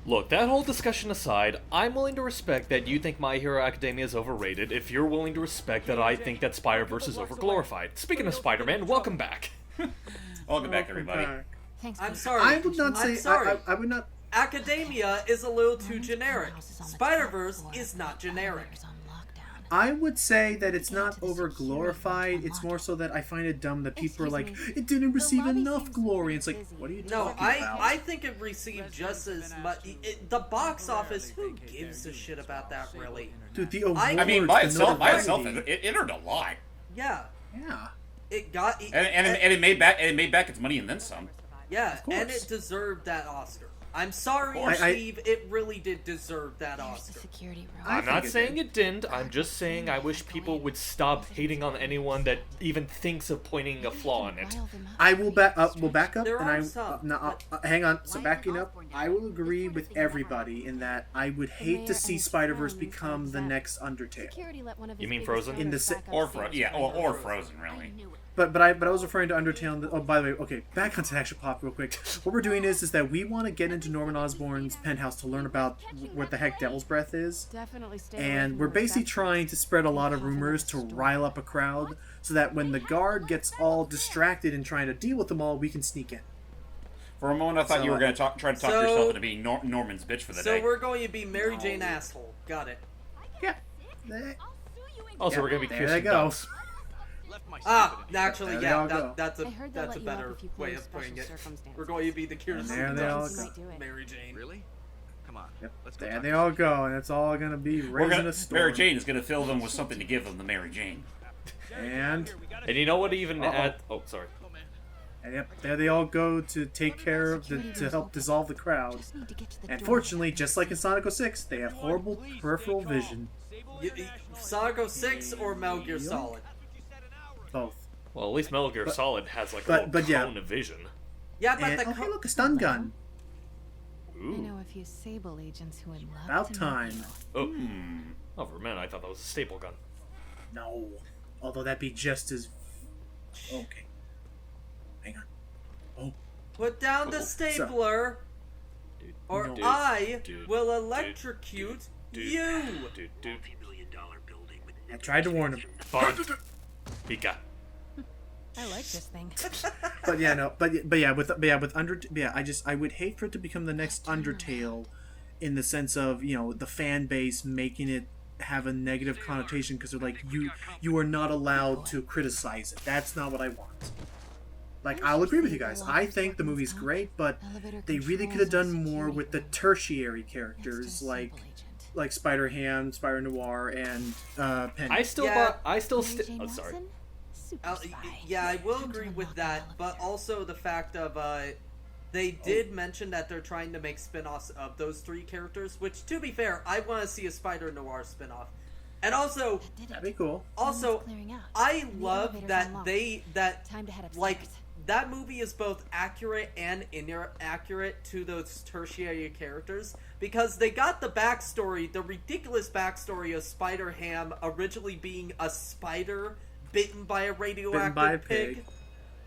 Look, that whole discussion aside, I'm willing to respect that you think My Hero Academia is overrated if you're willing to respect that I think that Spider-Verse is overglorified. Speaking of Spider-Man, welcome back. Welcome back, everybody. Thanks, I'm Peter. sorry. I would not I'm say. sorry. I would not. Academia is a little too generic. Spider-Verse is not generic. I would say that it's not over glorified. It's more so that I find it dumb that people are like, it didn't receive enough glory. It's like, what are you No, talking about? I think it received just as much. The box office, who gives a shit about that, really? Dude, the awards, I mean, by the itself, notoriety. it entered a lot, Yeah, Yeah. it got. and it made back its money and then some. Yeah, course. and it deserved that Oscar. I'm sorry, I- Steve. It really did deserve that There's Oscar. the security room. I I'm not think it saying did. it didn't, I'm just saying I wish people would stop hating on anyone that even thinks of pointing a flaw in it. I will back up. Will back up, There and are I. some, No, hang on. So backing up, I will agree with everybody in that I would hate to see Spider-Verse become the next Undertale. You mean Frozen? In the Or Frozen, really. But I was referring to Undertale. Oh, by the way, okay, back onto Action Pop real quick. What we're doing is that we want to get into Norman Osborn's penthouse to learn about what the heck Devil's Breath is, and we're basically trying to spread a lot of rumors to rile up a crowd, so that when the guard gets all distracted and trying to deal with them all, we can sneak in. For a moment, I thought So, you were going to try to talk so- yourself into being Norman's bitch for the So day. we're going to be Mary Jane asshole. Got it. Yeah. Also, we're gonna be There Kirsten they go. Dunst. Naturally, There they yeah, all go. that's I heard they'll a let you better up if you way claim of putting it. special circumstances. We're going to be the there Kirsten they all Dunst, go. You might do it. Mary Jane. Really? Come on. Yep. Let's go There talk they to all go, and it's all gonna be raising a storm. Mary Jane is going to fill them with something to give them to Mary Jane. And And you know what even Uh-oh. oh, sorry. yep, there they all go to take care of to help dissolve the crowd. Just need to get to the And door. fortunately, just like in Sonic 06, they have horrible peripheral vision. Sonic 06 or Metal Gear Solid? Both. Well, at least Metal Gear Solid has like a but little yeah. cone of vision. Yeah, but And, the oh, hey, look, a stun gun. I Ooh. know a few Sable agents who would love About to meet time. you. Oh. Oh, for a minute I thought that was a staple gun. No. Although that'd be just as... Okay. Hang on. Oh. Put down the stapler, Dude, or dude, I dude, will dude, electrocute dude, you. Dude, dude. I tried to warn him. Fine. Pika. I like this thing. But yeah, no. But yeah, with I would hate for it to become the next Undertale, in the sense of, you know, the fan base making it have a negative connotation because they're like, you are not allowed to criticize it. That's not what I want. Like, I'll agree with you guys. I think the movie's great, but they really could have done more with the tertiary characters, like Spider-Ham, Spider-Noir, and Penny. I still Yeah. oh, sorry. Yeah, I will agree with that, but also the fact of they did mention that they're trying to make spin-offs of those three characters, which, to be fair, I want to see a Spider-Noir spin-off. And also, That'd be cool. I love that Time to head upstairs. like, that movie is both accurate and inaccurate to those tertiary characters, because they got the backstory, the ridiculous backstory of Spider-Ham originally being a spider bitten by a radioactive Bitten by a pig.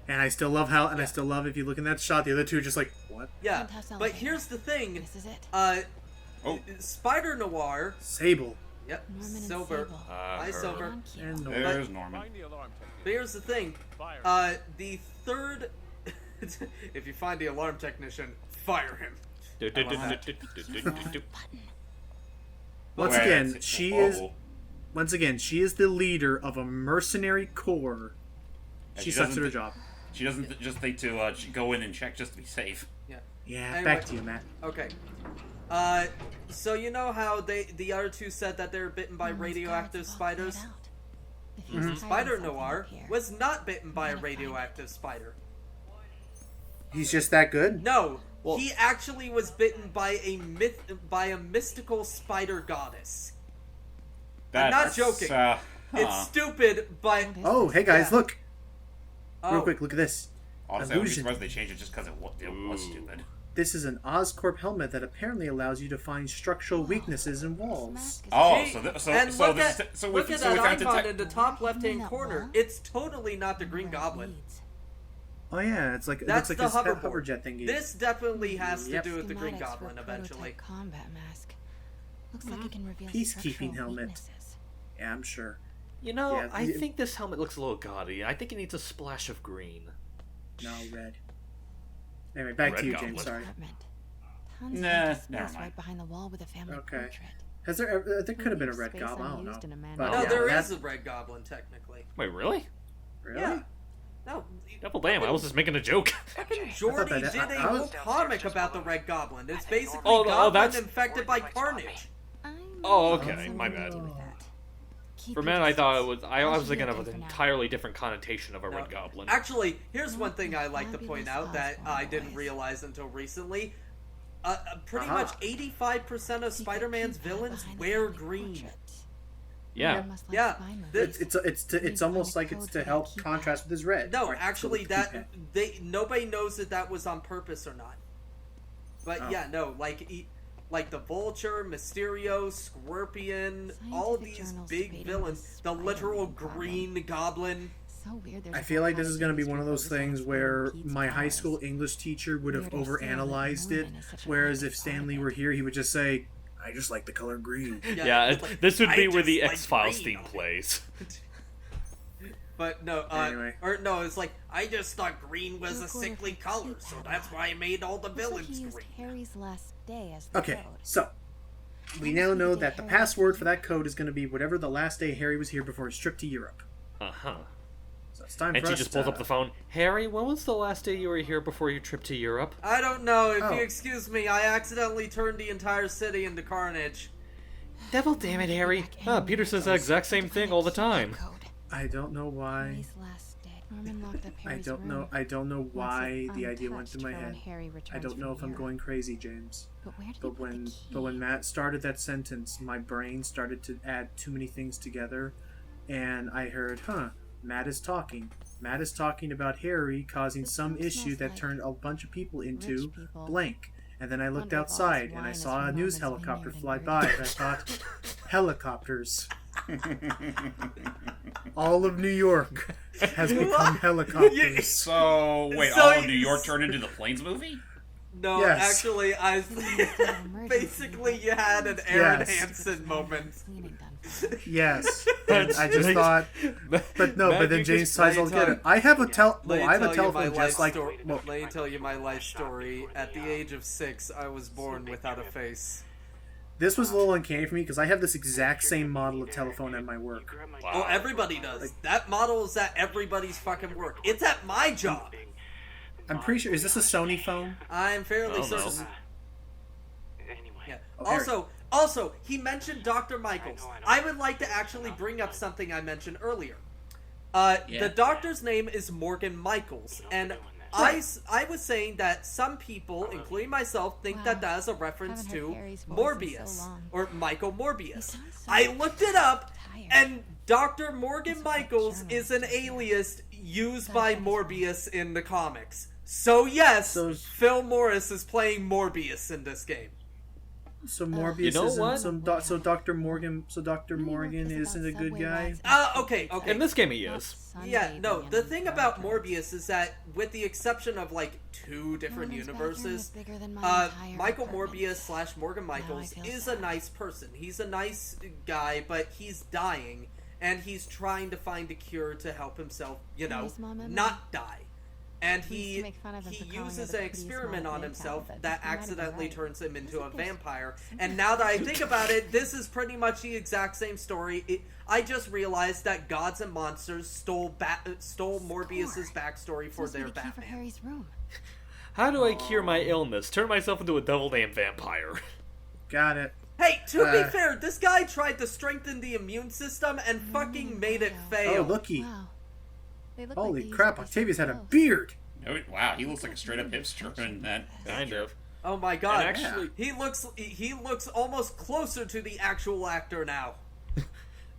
And I still love I still love, if you look in that shot, the other two are just like, what? Yeah, Penthouse but elevator. here's the thing. This is it. Spider-Noir. Sable. Yep, Norman and Silver. Sable. Hi, her. Silver. On cue. And no. There's Norman. But here's the thing. The third... if you find the alarm technician, fire him. Once Wait, again, it's- she oh. is... Once again, she is the leader of a mercenary corps. And She she sucks at doesn't her job. She doesn't just think to go in and check just to be safe. Yeah. Yeah, Anyway. back to you, Matt. Okay. So you know how the other two said that they were bitten by radioactive spiders? Spider-Noir was not bitten by a radioactive spider. He's just that good? No, Well- he actually was bitten by a mystical spider goddess. I'm not joking. It's stupid, but Oh, hey guys, Yeah. look! Real quick, look at this. Honestly, I wouldn't be Illusion. surprised if they changed it just because it was stupid. This is an Oscorp helmet that apparently allows you to find structural weaknesses in walls. Oh, Gee, so and so look this at, so look we at so we that found icon detect. in the top left-hand corner. It's totally not the Green Goblin. Oh yeah, it's like That's it the looks like his hoverboard. hoverjet thingy. This definitely has to Yep. do with the Green Schematics Goblin for a eventually. prototype combat mask. Looks like it can reveal Peacekeeping structural helmet. weaknesses. Yeah, I'm sure. You know, Yeah, I think this helmet looks a little gaudy. I think it needs a splash of green. No, red. Anyway, back Red to you, Goblin. James. Sorry. Apartment. Tons of Nah, empty never space mind. right behind the wall with a family Okay. portrait. Has there could have been a Leave red space goblin? I don't unused know. in a man- But, No, yeah, there that- is a Red Goblin technically. Wait, really? Really? Yeah. No. Double damn, I was just making a joke. Fucking Jordy that- did a I whole was- comic about the Red Goblin. It's basically Oh, Goblin that's- infected by Carnage. Oh, might okay, have my something to bad. do with that. Keep For a your minute, I thought it distance. was. I I'll was be thinking of okay an for now. entirely different connotation of a No. red goblin. Actually, here's one thing I like to Fabulous point out that I Osborne didn't boys. realize until recently. Pretty Uh-huh. much 85% of Secret Spider-Man's keypad villains behind the wear family green. portrait. Yeah. Must like Yeah, spy movies. this- It's almost like it's to help contrast with his red. No, Right, actually, so the that keypad. nobody knows that that was on purpose or not. But Oh. yeah, no, like the Vulture, Mysterio, Scorpion, all of Scientific these journals big debating villains, this the literal Spider-Man Green Goblin. So weird. There's I a feel whole like this is going to be one of those focused on things exploring where Pete's my high powers. school English teacher would have Weirder still that overanalyzed it, Norman is such a whereas big if part of Stanley it. were here, he would just say, "I just like the color green." Yeah, it's like, this would I be where just the like X-Files green. theme plays. But no, Anyway. or no, it's like I just thought green was a Look what sickly if color, Pete so had that's one. why I made all the Looks like villains he used green. Harry's last day as the Okay, code. so we now know that the password for that code is going to be whatever the last day Harry was here before his trip to Europe. Uh-huh. So it's time And for she us just pulls to... up the phone. Harry, when was the last day you were here before your trip to Europe? I don't know. If Oh. you excuse me, I accidentally turned the entire city into carnage. Devil damn it, Harry. Ah, Peter says the exact same thing all the time. Code. I don't know why. Harry's last day. Norman locked up I Harry's don't know. room. I don't know Wants why it the idea went to untouched my for when head. Harry I returns don't know from if I'm Europe. going crazy, James. But where did he But put the when key? but when Matt started that sentence, my brain started to add too many things together, and I heard, Matt is talking. Matt is talking about Harry causing This some room issue smells that like turned a bunch of people into people. blank. And then I looked Wonder if all this outside and wine I is saw a from news Norman's helicopter vineyard fly in by, Greece. and I thought, helicopters. All of New York has become helicopters. So, wait, So all of New you- York turned into the Planes movie? No, Yes. actually, I basically you had an Aaron Yes. Hansen moment. Cleaning done. Yes, and I just thought, but no, but then James ties all let me together. tell- I have a Let me I have a tell you my telephone life just like story. well, Let me tell you my life story. At the age of 6, I was born without a face. this was a little uncanny for me because I have this exact same model of telephone at my work. Oh, everybody does. That model is at everybody's fucking work. It's at my job. I'm pretty sure. Is this a Sony phone? I'm fairly Oh, no. certain. Yeah. Oh, Harry. Also, he mentioned Dr. Michaels. I would like to actually bring up something I mentioned earlier. The doctor's name is Morgan Michaels, and I was saying that some people, including myself, think that Wow. that is a reference Haven't heard to Harry's voice in Morbius, so long. or Michael He Morbius. sounds so I looked it up, tired. and Dr. Morgan He's a bad Michaels is an journalist. alias used Gotta by get his Morbius in the comics. So yes, So- Phil Morris is playing Morbius in this game. So Morbius know isn't what? so Dr. Morgan isn't a good guy. Okay. In this game, he is. Yeah, no, the thing about Morbius is that, with the exception of, like, 2 different universes, Michael Morbius / Morgan Michaels feel is a sad. nice person. He's a nice guy, but he's dying, and he's trying to find a cure to help himself, Harry's mom, Emily? not die. And We used he to make fun of him for calling her uses the an prettiest experiment mom on in himself town, but that he might have been accidentally right. turns him into a Isn't this vampire. And now that I think about it, this is pretty much the exact same story. I just realized that Gods and Monsters stole Morbius's backstory for their For Batman. Harry's room. How do I cure my illness? Turn myself into a devil damn vampire. Got it. Hey, to be Uh, fair, this guy tried to strengthen the immune system and fucking made it fail. Oh, looky! Wow. They look like Holy they crap! used to be Octavia's had a close. beard. Oh, wow, he looks like a straight up hipster in that. Kind of. Oh my god! And actually- he looks almost closer to the actual actor now.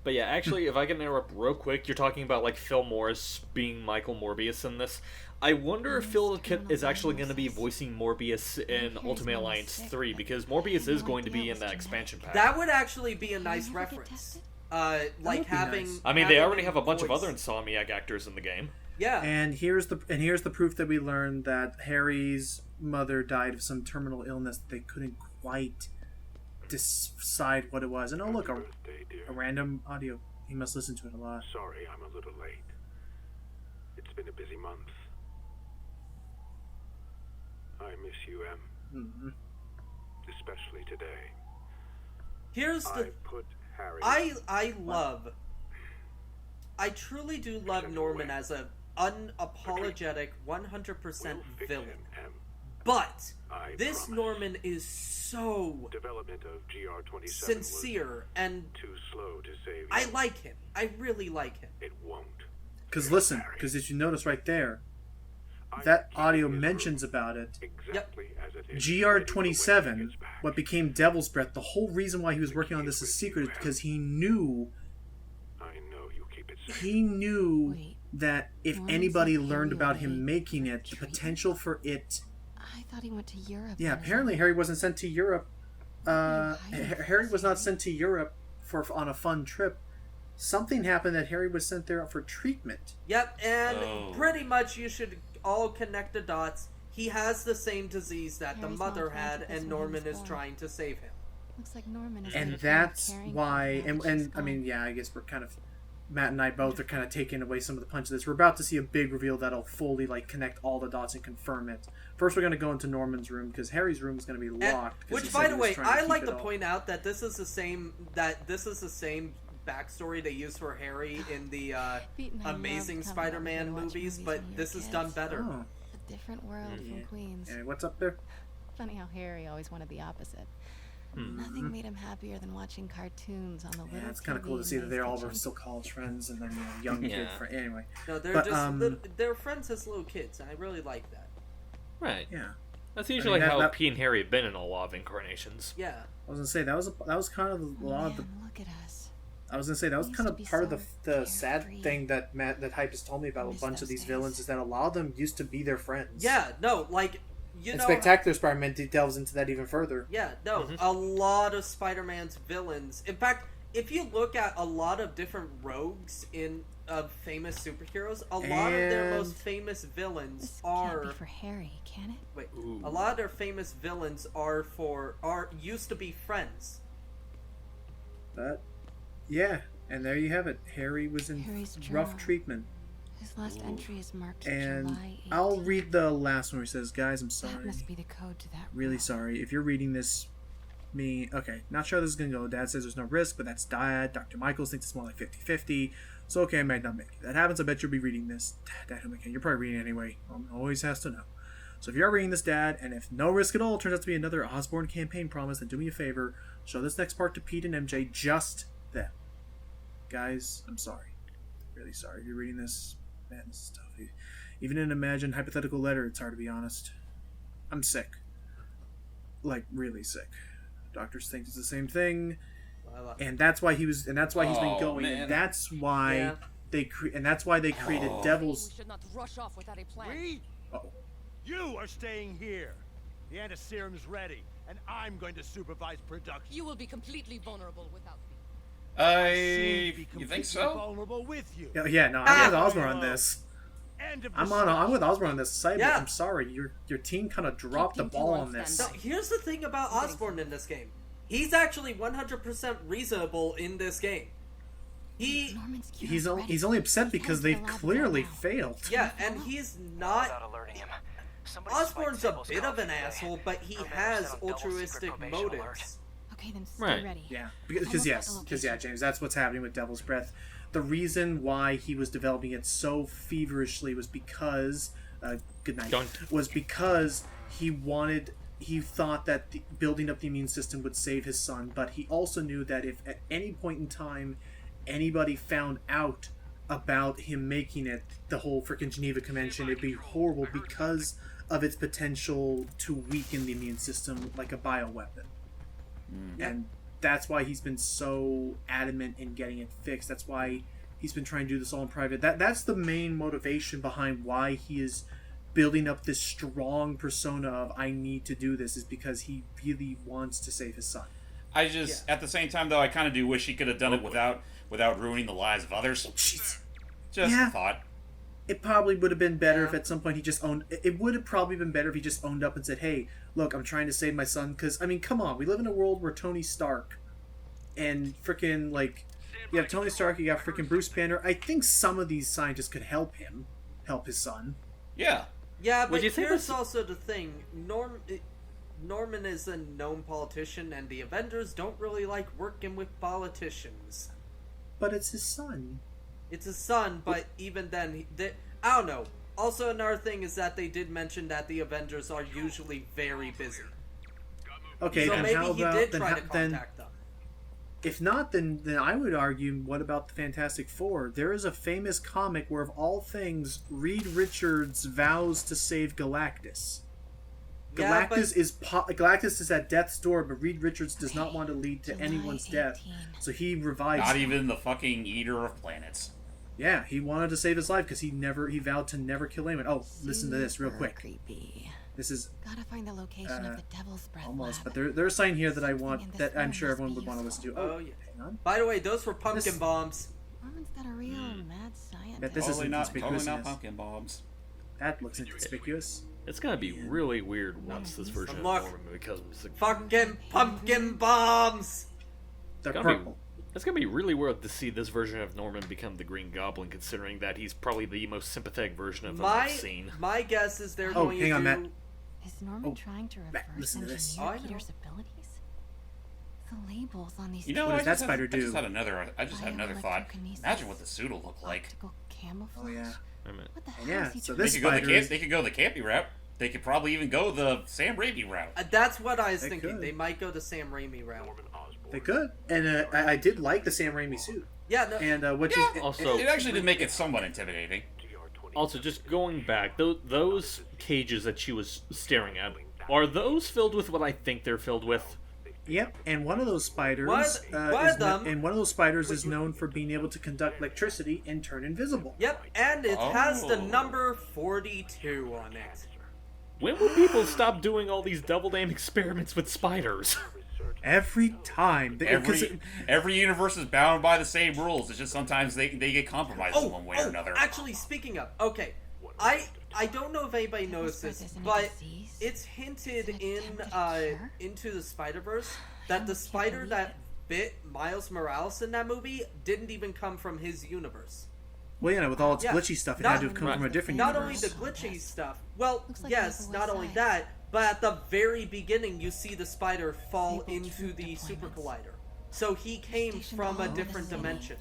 But yeah, actually, if I can interrupt real quick, you're talking about, like, Phil Morris being Michael Morbius in this. I wonder if Phil is actually going to be voicing Morbius in Ultimate Alliance 3, because Morbius is going to be in that expansion pack. That would actually be a Did nice he ever get reference. tested? Like would be having. nice. I mean, they having already have a bunch of voice. other Insomniac actors in the game. Yeah. And here's the proof that we learned that Harry's mother died of some terminal illness that they couldn't quite decide what it was. And oh look, a random audio. He must listen to it a lot. Sorry, I'm a little late. It's been a busy month. I miss you, Em. Mm-hmm. Especially today. Here's the... I put Harry... I truly do love Norman as a unapologetic 100% villain. But this Norman is so development of GR27 sincere and too slow to save you. I like him. I really like him. It won't. Because listen, because if you notice right there, that audio mentions about it. Exactly as it is. GR27, what became Devil's Breath, the whole reason why he was working on this as secret is because he knew Wait, that if Norman anybody said learned Harry about him away making it, the treatment? potential for it... I thought he went to Europe. Yeah, or apparently something. Harry wasn't sent to Europe. hiding Harry from was not something? sent to Europe on a fun trip. Something happened that Harry was sent there for treatment. Yep, and Oh. pretty much you should all connect the dots. He has the same disease that the Harry's mother not had, planted this and when he Norman was is born. trying to save him. Looks like Norman is And the that's caring why... now that she's And I gone. mean, yeah, I guess we're kind of... Matt and I both are kind of taking away some of the punch of this. We're about to see a big reveal that'll fully connect all the dots and confirm it. First, we're going to go into Norman's room because Harry's room is going to be And- locked. 'cause he which, said by he the was way, trying to I keep like it to all. point out that this is the same backstory they use for Harry in the Pete and I Amazing loved coming over Spider-Man here to watch movies, movies but when we this were is done kids. better. Oh, A different world yeah. from Queens. Yeah, what's up there? Funny how Harry always wanted the opposite. Mm-hmm. Nothing made him happier than watching cartoons on the little Yeah, it's kind of TV cool to see that in they May's all were kitchen. still college friends and then young kid Yeah. friends. Anyway, No, they're But, just they're friends as little kids, and I really like that. Right. yeah. That's usually that- how that- Pete and Harry have been in a lot of incarnations. Yeah. I was gonna say that was kind of a lot of the. Man, look at us. I was gonna say that was We used kind to of be part of so the sad carefree. thing that Hype has told me about a miss bunch of those these days. villains is that a lot of them used to be their friends. Yeah, no, you And know... Spectacular Spider-Man delves into that even further. Yeah, no, Mhm. a lot of Spider-Man's villains. In fact, if you look at a lot of different rogues in famous superheroes, a lot of their most And- famous villains This can't are be for Harry, can it? wait. Ooh. A lot of their famous villains are used to be friends. But yeah, and there you have it. Harry was in Harry's rough journal. treatment. His last entry is marked And July 18th. I'll read the last one where he says, "Guys, I'm That sorry. must be the code to that Really room. sorry. If you're reading this, okay, not sure how this is gonna go. Dad says there's no risk, but that's Dad. Dr. Michaels thinks it's more like 50-50. So okay, I might not make it. If that happens, I bet you'll be reading this. Dad, okay, you're probably reading it anyway. Always has to know. So if you are reading this, Dad, and if no risk at all turns out to be another Osborne campaign promise, then do me a favor, show this next part to Pete and MJ, just them. Guys, I'm sorry. Really sorry. If you're reading this, man, this is tough. Even in an imagined hypothetical letter, it's hard to be honest. I'm sick. Like, really sick. Doctors think it's the same thing, and that's why he's been Oh, going, man. and that's why Yeah. they created Oh. Devil's. We should not rush off without a plan. We? Oh, You are staying here. The antiserum's ready, and I'm going to supervise production. You will be completely vulnerable without me. Seem to be You completely think so? Vulnerable with you. yeah, no, I'm with Ah! Osborne on this. End of the I'm with Osborne on this side. Yeah. But I'm sorry, your team kind of dropped the Keep ball people on on this. No, standby. here's the thing about Osborne in this game. He's actually 100% reasonable in this game. He, Norman's cure He's is ready. he's only upset He because has they've the lab clearly right now. failed. yeah, and he's not... Without alerting him. Somebody Osborne's spiked a Sybil's bit of an coffee asshole, today. but he Her men are has set on double secret altruistic probation alert. motives. Okay, then stay Right. ready. Yeah, Almost because at the location. James, that's what's happening with Devil's Breath. The reason why he was developing it so feverishly was because, good night, Done. was because he thought that building up the immune system would save his son, but he also knew that if at any point in time anybody found out about him making it, the whole freaking Geneva Convention, it'd be horrible because of its potential to weaken the immune system like a bioweapon. And that's why he's been so adamant in getting it fixed. That's why he's been trying to do this all in private. That's the main motivation behind why he is building up this strong persona of I need to do this, is because he really wants to save his son. I just, at the same time, though, I kind of do wish he could have done it without ruining the lives of others. Jeez. Just Yeah. a thought. it probably would have been better if at some point he just owned. It would have probably been better if he just owned up and said, "Hey, look, I'm trying to save my son." Because I mean, come on, we live in a world where Tony Stark and freaking like you have Tony Stark, you got freaking Bruce Banner. I think some of these scientists could help his son. Yeah. Yeah, but Would you say here's this- also the thing. Norman is a known politician, and the Avengers don't really like working with politicians. But it's his son. It's his son, but even then, I don't know. Also, another thing is that they did mention that the Avengers are usually very busy. Okay, So then maybe how he about did then, try to then contact them. if not, then I would argue, what about the Fantastic Four? There is a famous comic where, of all things, Reed Richards vows to save Galactus. Yeah, but- Galactus is at death's door, but Reed Richards does not want to lead to anyone's death, so he revives Not him. even the fucking Eater of Planets. Yeah, he wanted to save his life because he vowed to never kill anyone. Oh, listen to this real quick. Creepy. This is Gotta find the location of the Devil's Breath almost, lab. but there's a sign here that I Something in want this that I'm room sure must everyone be would want to listen to. Oh, yeah. Hang on. By the way, those were pumpkin This- bombs. Norman's got a real mad scientist. Bet this Totally isn't not conspicuous. pumpkin bombs. That looks inconspicuous. It's gonna be really weird once this version of Look. Norman becomes. Fucking pumpkin bombs! They're It's gonna be- purple. It's gonna be really weird to see this version of Norman become the Green Goblin, considering that he's probably the most sympathetic version of him I've seen. My guess is they're Oh, going hang to on, do... Matt. Is Norman Oh, trying to Matt, reverse listen to this. engineer I know. Peter's abilities? The labels on these You know, What I does that just had- spider I do? just had another thought. Bioelectrokinesis, Imagine what the suit will look like. optical camouflage. Oh yeah. Wait a minute. What the hell Yeah, is he so trying this They to could, go the spider is- they could go the campy route. They could probably even go the Sam Raimi route. That's what I was They thinking. could. They might go the Sam Raimi route. Norman Osborne. They could, and I did like the Sam Raimi suit. Yeah, no, And what Yeah, you Also- it actually did make it somewhat intimidating. Also, just going back, those cages that she was staring at, are those filled with what I think they're filled with? Yep, and one of those spiders, One of them- and one of those spiders is known for being able to conduct electricity and turn invisible. Yep, and it has the Oh. number 42 on it. When will people stop doing all these double damn experiments with spiders? Every time, Every universe is bound by the same rules. It's just sometimes they get compromised in one way or another. Actually, speaking of, okay, I don't know if anybody noticed this, Isn't it but disease? it's hinted Is it in attempted cure? Into the Spider-Verse that the spider that bit Miles Morales in that movie didn't even come from his universe. well, you know, with all its Yeah, glitchy stuff, it not- had to have come from a different Not universe. only the glitchy stuff. Well, Looks like yes, Upper not West only Side. that, but at the very beginning, you see the spider fall Stable into troop the super deployments. collider. So he came stationed from all a over the different city. dimension.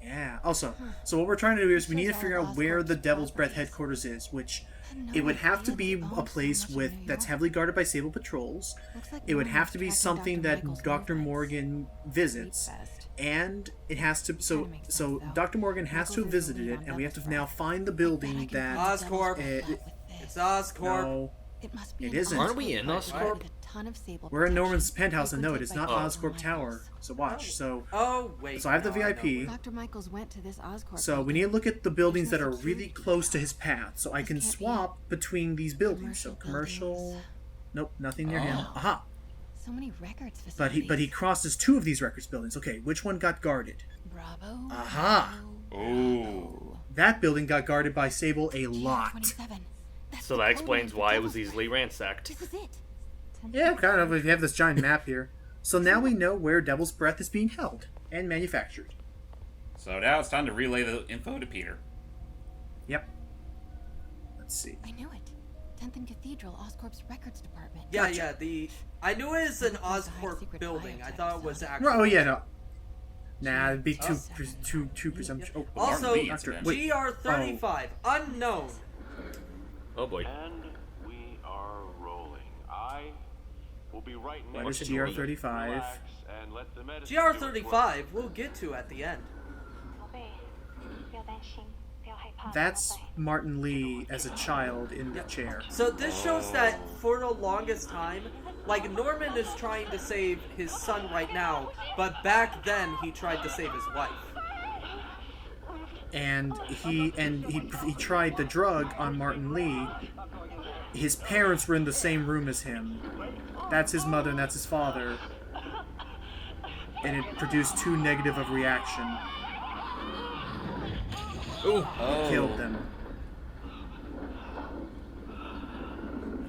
Yeah. Also, so what we're trying to do is we need to Shows figure all out where the Osborne's Devil's Breath properties. headquarters is, which Had no it would have to idea be they a owned so place much in with New that's York. heavily guarded by Sable patrols. Looks like It would Norman's have to be tracking something Dr. that Michael's Dr. movements. Morgan visits, Fast. and it has to. So Kinda makes so sense, though. Dr. Morgan has to have Michael's visited lead it, on and we have to Devil's now Breath. find the I bet I building can that. find the Oscorp. Devil's Breath It- with this. It's Oscorp. No, It must be It an isn't. Aren't we Oscorp in place Oscorp? with a ton of Sable we're in protection, Norman's penthouse, and no, it frequented is by not Dr. Oscorp Tower. Michaels. So watch. So Oh, wait. So I have the no, know VIP. where- Dr. Michaels went to this Oscorp. So we building. need to look at the buildings that are There's no really security. close to his path, so I This can can't be swap between these buildings. So Commercial commercial. buildings. Nope, nothing near him. Oh. Aha. So many records But facilities. he crosses two of these records buildings. Okay, which one got guarded? Bravo. Aha. Bravo, Ooh. That building got guarded by Sable a lot. 27. That's So the that code explains for why it was Devil's easily ransacked. Breath. This is it. Yeah, kind of. We have this giant map here. So now we know where Devil's Breath is being held and manufactured. So now it's time to relay the info to Peter. Yep. Let's see. I knew it. 10th and Cathedral, Oscorp's records department. Yeah, Gotcha. yeah. I knew it was an There's a high Oscorp secret building. I biotech thought it was zone. actually. Oh yeah, no. Nah, it'd be Oh. too presumptuous. Oh, Well, Also, Martin Lee Doctor, incident. wait. GR35, unknown. Oh boy. And we are rolling. I will be right What next is to you. GR35? Relax and let the medicine do its work. GR35, we'll get to at the end. That's Martin Lee as a child in the chair. So this shows that for the longest time, like Norman is trying to save his son right now, but back then he tried to save his wife. And he tried the drug on Martin Lee. His parents were in the same room as him. That's his mother and that's his father. And it produced too negative of reaction. Ooh. killed them.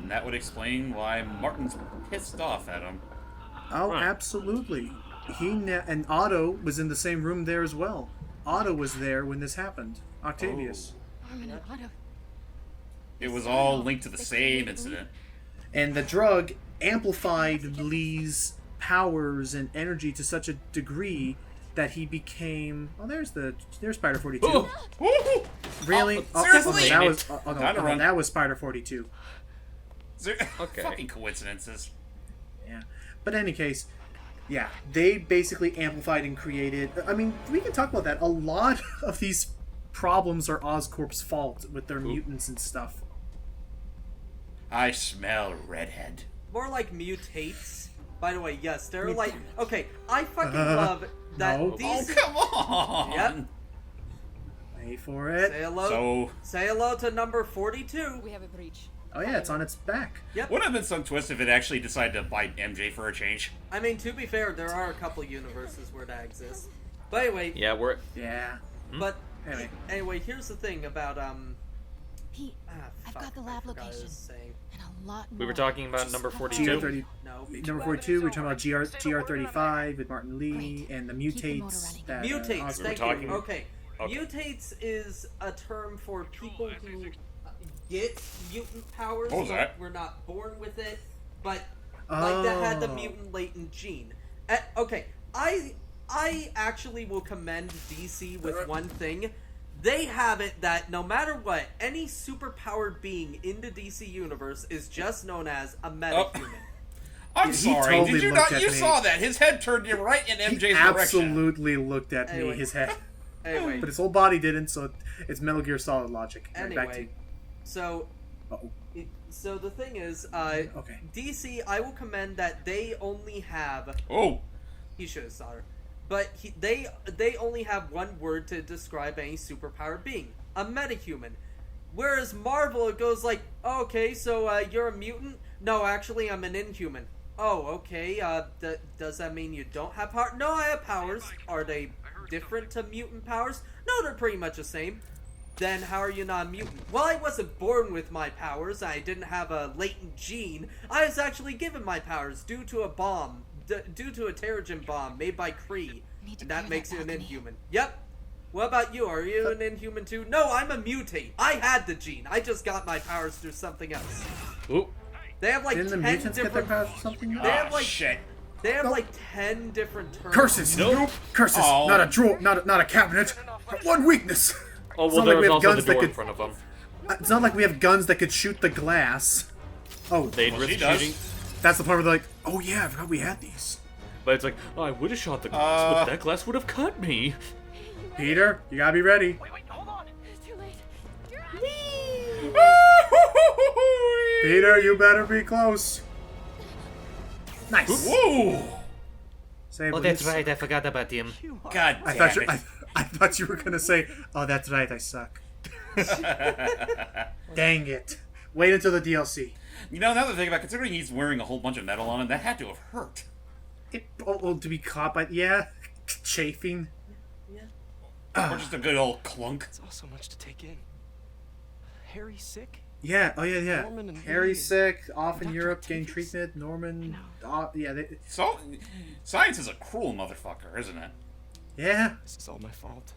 And that would explain why Martin's pissed off at him. Oh, Right. absolutely. And Otto was in the same room there as well. Otto was there when this happened. Octavius. Norman and Otto. It was all linked to the same incident. And the drug amplified Lee's powers and energy to such a degree that he became. Oh, there's Spider 42. Ooh. Woo! Really? Seriously? that was. Gotta run. That was Spider 42. Okay. Fucking coincidences. Yeah. But in any case, yeah, they basically amplified and created. I mean, we can talk about that. A lot of these problems are Oscorp's fault with their mutants and stuff. I smell redhead. More like mutates. By the way, yes, they're like... Okay, I fucking love that no. these... Oh, come on! Yep. Wait for it. Say hello to number 42. We have a breach. Oh yeah, it's on its back. Yep. Would have been some twist if it actually decided to bite MJ for a change. I mean, to be fair, there are a couple universes where that exists. But anyway... Yeah, we're... Yeah. But Anyway. Here's the thing about Pete, I've fuck, got the I lab forgot what I was location. saying. And a lot more. We were talking about number 42. GR30. No. Number 42. We're talking about GR35 with Martin Lee and the mutates. That, Mutates, Oscorp- thank talking- you. Okay. Okay. Mutates is a term for people who get mutant powers. What was but that? We're not born with it, but like that had the Oh. mutant latent gene. Okay, I actually will commend DC with one thing. They have it that no matter what, any superpowered being in the DC universe is just known as a metahuman. I'm He sorry, totally did you looked not? at You me. saw that. His head turned right in MJ's He direction. absolutely looked at me, Anyway. his head. Anyway, But his whole body didn't, so it's Metal Gear Solid logic. Right, back to anyway, you. so Uh-oh. so the thing is, Okay. DC, I will commend that they only have. Oh, He should have saw her. But they only have one word to describe any superpowered being: a metahuman. Whereas Marvel, it goes like, oh, okay, so you're a mutant? No, actually, I'm an inhuman. Oh, okay. Does that mean you don't have power? No, I have powers. Are they different to mutant powers? No, they're pretty much the same. Then how are you not a mutant? Well, I wasn't born with my powers. I didn't have a latent gene. I was actually given my powers due to a bomb. Due to a Terrigen bomb made by Kree. Need to And that clear makes that you an balcony. inhuman. Yep. What about you? Are you an inhuman too? No, I'm a mutate. I had the gene. I just got my powers through something else. Ooh. They have like Didn't the 10 mutants get their different... powers or something? They have like shit. They have Nope. like 10 different terms. Curses! Nope. Curses! Oh. Not a drawer, not a cabinet. One weakness. Oh, It's well, not like we there was have also guns the that door in could. front of them. It's not like we have guns that could shoot the glass. Oh, They'd Well, risk she does. shooting. that's the part where they're like, oh yeah, I forgot we had these. But it's like, oh, I would have shot the glass, but that glass would have cut me. Peter, you gotta be ready. Wait, hold on. It's too late. Peter, you better be close. Nice. Whoa! Save Oh, at that's least- right. I forgot about him. God I damn thought, it. I thought you were gonna say, oh, that's right, I suck. Dang it. Wait until the DLC. You know, now that I think about it, considering he's wearing a whole bunch of metal on him, that had to have hurt. To be caught by, yeah, chafing. Or just a good old clunk. It's all so much to take in. Harry's sick? Yeah, oh yeah. Norman and Harry's Lee. sick, off in Dr. Europe, getting Octavius. treatment. Norman, yeah, So, science is a cruel motherfucker, isn't it? yeah. This is all my fault.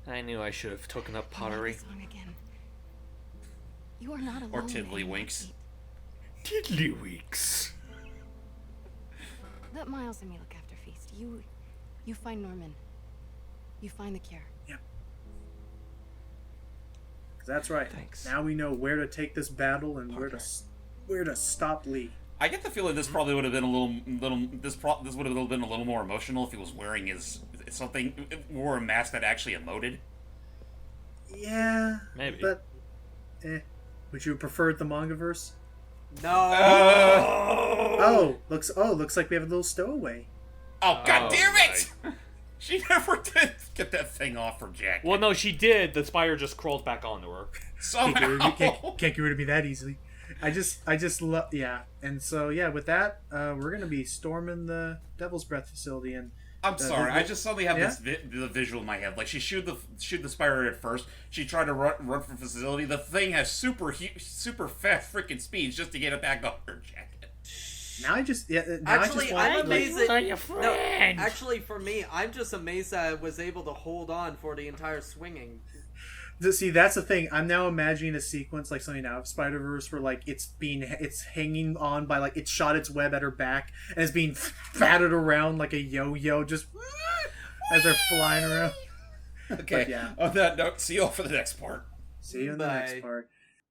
I knew I should have taken up pottery. Song again. You are not alone. Or tiddly anymore, winks. Pete. Tiddlywinks. Let Miles and me look after Feast. You find Norman. You find the cure. That's right. Thanks. Now we know where to take this battle and where to stop Lee. I get the feeling this probably would have been a little this would have been a little more emotional if he was wearing wore a mask that actually emoted. Yeah, Maybe. but would you have preferred the manga verse? No. Looks like we have a little stowaway. Oh, god Oh, damn it! She never did get that thing off her jacket. Well, no, she did. The spider just crawled back onto her. Can't get, rid of me, Somehow. can't get rid of me that easily. I just love, yeah. And so, yeah, with that, we're gonna be storming the Devil's Breath facility, and I'm sorry, I just suddenly have Yeah? the visual in my head. Like, she shoot the spider at first. She tried to run from the facility. The thing has super fast freaking speeds just to get it back up her jacket. now I just, yeah. Now Actually, I just want, I'm amazed that. friend. No, actually, for me, I'm just amazed that I was able to hold on for the entire swinging. See, that's the thing. I'm now imagining a sequence like something out of Spider-Verse where like it's hanging on by like it shot its web at her back and it's being batted around like a yo-yo just as they're flying around. Okay. But yeah. On that note, see you all for the next part. See you in the Bye. next part.